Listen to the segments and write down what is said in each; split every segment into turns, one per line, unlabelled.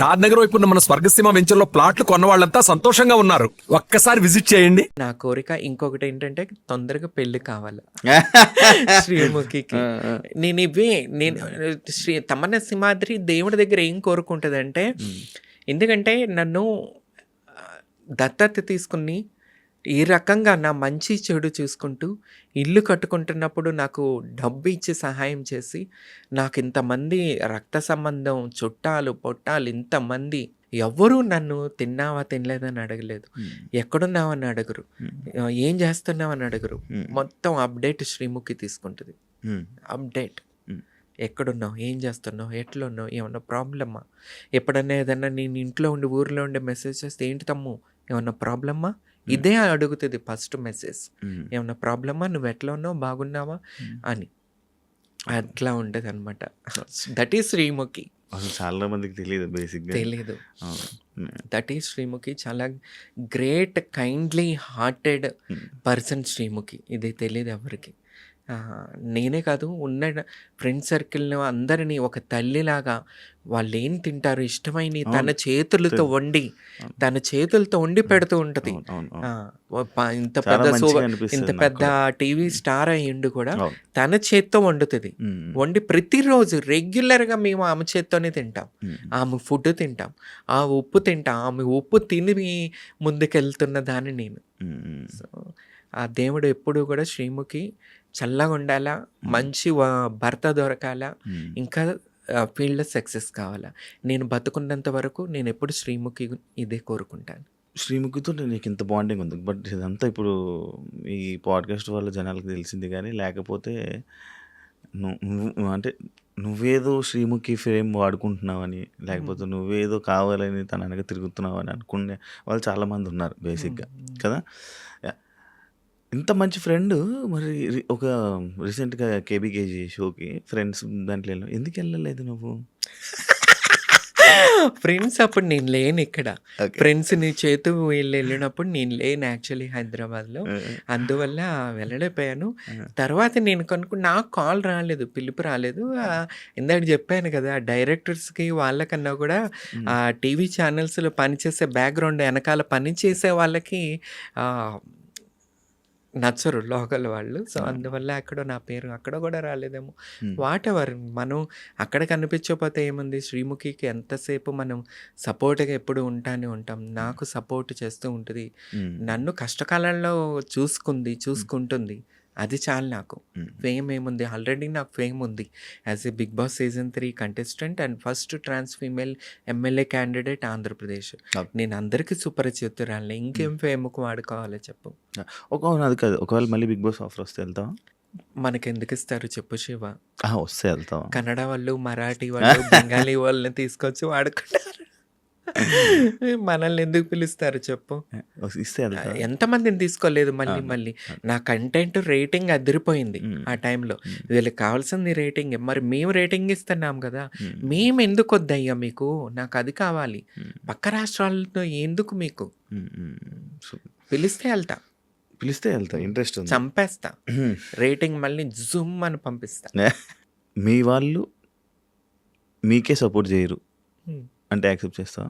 షాద్ నగర్ వైపు ఉన్న మన స్వర్గసీమ వెంచర్లో ప్లాట్లు కొన్న వాళ్ళంతా సంతోషంగా ఉన్నారు. ఒక్కసారి విజిట్ చేయండి.
నా కోరిక ఇంకొకటి ఏంటంటే తొందరగా పెళ్లి కావాలి శ్రీముఖికి. నేను తమన్నా సింహాద్రి దేవుడి దగ్గర ఏం కోరుకుంటుందంటే, ఎందుకంటే నన్ను దత్తత తీసుకుని ఈ రకంగా నా మంచి చెడు చూసుకుంటూ ఇల్లు కట్టుకుంటున్నప్పుడు నాకు డబ్బు ఇచ్చి సహాయం చేసి, నాకు ఇంతమంది రక్త సంబంధం చుట్టాలు పొట్టాలు ఇంతమంది ఎవ్వరూ నన్ను తిన్నావా తినలేదని అడగలేదు, ఎక్కడున్నావని అడగరు, ఏం చేస్తున్నావని అడగరు. మొత్తం అప్డేట్ శ్రీముఖి తీసుకుంటుంది. అప్డేట్, ఎక్కడున్నావు, ఏం చేస్తున్నావు, ఎట్లున్నావు, ఏమన్నా ప్రాబ్లమ్మా, ఎప్పుడన్నా ఏదన్నా నేను ఇంట్లో ఉండి ఊర్లో ఉండే మెసేజ్ చేస్తే ఏంటి తమ్ము ఏమన్నా ప్రాబ్లమ్మా, ఇదే అడుగుతుంది ఫస్ట్ మెసేజ్. ఏమన్నా ప్రాబ్లమా, నువ్వు ఎట్లా ఉన్నావు, బాగున్నావా అని. అట్లా ఉంటుంది అనమాట. That is Sreemukhi.
చాలా మందికి తెలియదు, బేసిక్గా
తెలీదు. That is Sreemukhi. చాలా great kindly hearted person Sreemukhi. ఇది తెలియదు ఎవరికి. నేనే కాదు, ఉన్న ఫ్రెండ్ సర్కిల్ని అందరినీ ఒక తల్లిలాగా వాళ్ళు ఏం తింటారు ఇష్టమైన తన చేతులతో వండి పెడుతూ ఉంటుంది. ఇంత పెద్ద టీవీ స్టార్ అయ్యిండు కూడా తన చేత్తో వండుతుంది. వండి ప్రతిరోజు రెగ్యులర్గా మేము ఆమె చేత్తోనే తింటాం. ఆమె ఫుడ్ తింటాం, ఆ ఉప్పు తింటాం. ఆమె ఉప్పు తిని ముందుకెళ్తున్న దాన్ని నేను. సో ఆ దేవుడు ఎప్పుడు కూడా శ్రీముఖి చల్లగా ఉండాలా, మంచి భర్త దొరకాలా, ఇంకా ఫీల్డ్లో సక్సెస్ కావాలా. నేను బతుకున్నంత వరకు నేను ఎప్పుడు శ్రీముఖి ఇదే కోరుకుంటాను.
శ్రీముఖితో నీకు ఇంత బాండింగ్ ఉంది, బట్ ఇదంతా ఇప్పుడు ఈ పాడ్కాస్ట్ వల్ల జనాలకు తెలిసింది. కానీ లేకపోతే నువ్వు అంటే నువ్వేదో శ్రీముఖి ఫ్రేమ్ వాడుకుంటున్నావని, లేకపోతే నువ్వేదో కావాలని తన వెనక తిరుగుతున్నావని అనుకునే వాళ్ళు చాలామంది ఉన్నారు బేసిక్గా కదా. ఇంత మంచి ఫ్రెండ్ మరి ఒక రీసెంట్గా కేబీకేజీ షోకి ఫ్రెండ్స్ దాంట్లో ఎందుకు వెళ్ళలేదు నువ్వు?
ఫ్రెండ్స్ అప్పుడు నేను లేను ఇక్కడ. ఫ్రెండ్స్ నీ చేతు వీళ్ళు వెళ్ళినప్పుడు నేను లేను యాక్చువల్లీ హైదరాబాద్లో. అందువల్ల వెళ్ళలేకపోయాను. తర్వాత నేను నాకు కాల్ రాలేదు, పిలుపు రాలేదు. ఇందాక చెప్పాను కదా, డైరెక్టర్స్కి వాళ్ళకన్నా కూడా ఆ టీవీ ఛానల్స్లో పనిచేసే బ్యాక్గ్రౌండ్ వెనకాల పని చేసే వాళ్ళకి నచ్చరు లోకల్ వాళ్ళు. సో అందువల్ల అక్కడ నా పేరు అక్కడ కూడా రాలేదేమో. వాట్ ఎవర్, మనం అక్కడ కనిపించకపోతే ఏముంది, శ్రీముఖికి ఎంతసేపు మనం సపోర్ట్గా ఎప్పుడు ఉంటాం. నాకు సపోర్ట్ చేస్తూ ఉంటుంది, నన్ను కష్టకాలంలో చూసుకుంటుంది. అది చాలు నాకు. ఫేమ్ ఏముంది, ఆల్రెడీ నాకు ఫేమ్ ఉంది as a big boss season 3 contestant and first trans female MLA candidate Andhra Pradesh. నేను అందరికీ సుపరిచితురాలని, ఇంకేం ఫేమ్కు వాడుకోవాలో చెప్పు.
అది కాదు, ఒకవేళ మళ్ళీ బిగ్ బాస్ ఆఫర్ వస్తే వెళ్తావా?
మనకెందుకు ఇస్తారు చెప్పు శివ.
వస్తే వెళ్తావా?
కన్నడ వాళ్ళు, మరాఠీ వాళ్ళు, బెంగాలీ వాళ్ళని తీసుకొచ్చి వాడుకుంటారు. మనల్ని ఎందుకు పిలుస్తారు చెప్పు. ఎంతమందిని తీసుకోలేదు. మళ్ళీ నా కంటెంట్ రేటింగ్ అదిరిపోయింది ఆ టైంలో. వీళ్ళకి కావాల్సింది రేటింగ్. మరి మేము రేటింగ్ ఇస్తున్నాం కదా, మేము ఎందుకు వద్దయ్యా మీకు, నాకు అది కావాలి. పక్క రాష్ట్రాలతో ఎందుకు మీకు? పిలిస్తే వెళ్తా, ఇంట్రెస్ట్ చంపేస్తా, రేటింగ్ మళ్ళీ జూమ్ అని పంపిస్తా.
మీ వాళ్ళు మీకే సపోర్ట్ చేయరు అంటే యాక్సెప్ట్ చేస్తా?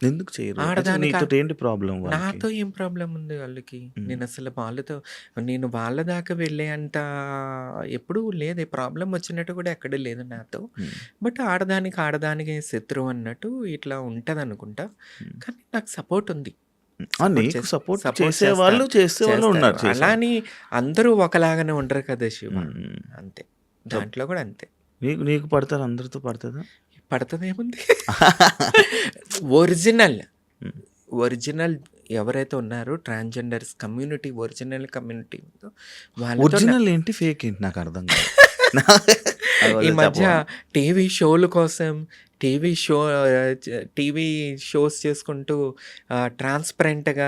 ఎందుకు చేయరు? ఏంటి ప్రాబ్లం?
నాతో ఏం ప్రాబ్లం ఉంది వాళ్ళకి? నేను అసలు నేను వాళ్ళ దాకా వెళ్ళే అంత ఎప్పుడూ లేదు. ప్రాబ్లం వచ్చినట్టు కూడా ఎక్కడ లేదు నాతో. బట్ ఆడదానికి శత్రువు అన్నట్టు ఇట్లా ఉంటది అనుకుంటా. కానీ నాకు సపోర్ట్ ఉంది. అలాని అందరూ ఒకలాగానే ఉండరు కదా శివ. అంతే, దాంట్లో కూడా అంతే.
నీకు పడతారు, అందరితో పడుతుందా?
పడుతుందేముంది. ఒరిజినల్ ఎవరైతే ఉన్నారో transgenders community, original community
original ఏంటి, ఫేక్ ఏంటి నాకు అర్థం కాదు.
ఈ మధ్య టీవీ షోల కోసం టీవీ షోస్ చేసుకుంటూ ట్రాన్స్పరెంట్గా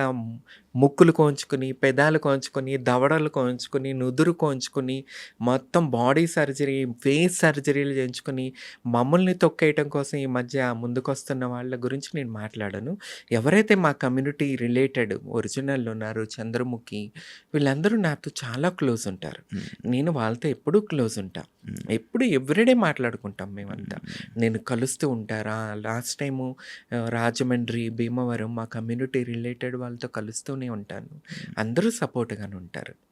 ముక్కులు కోంచుకుని, పెదాలు కోంచుకొని, దవడలు కోంచుకొని, నుదురు కోంచుకొని, మొత్తం బాడీ సర్జరీ, ఫేస్ సర్జరీలు చేయించుకొని మమ్మల్ని తొక్కేయటం కోసం ఈ మధ్య ముందుకొస్తున్న వాళ్ళ గురించి నేను మాట్లాడాను. ఎవరైతే మా కమ్యూనిటీ రిలేటెడ్ ఒరిజినల్ ఉన్నారు, చంద్రముఖి, వీళ్ళందరూ నాతో చాలా క్లోజ్ ఉంటారు. నేను వాళ్ళతో ఎప్పుడూ క్లోజ్ ఉంటా. ఎప్పుడు ఎవ్రీడే మాట్లాడుకుంటాం మేమంతా. నేను కలుస్తూ ఉంటారా, లాస్ట్ టైము రాజమండ్రి, భీమవరం మా కమ్యూనిటీ రిలేటెడ్ వాళ్ళతో కలుస్తూనే ఉంటాను. అందరూ సపోర్ట్‌గానే ఉంటారు.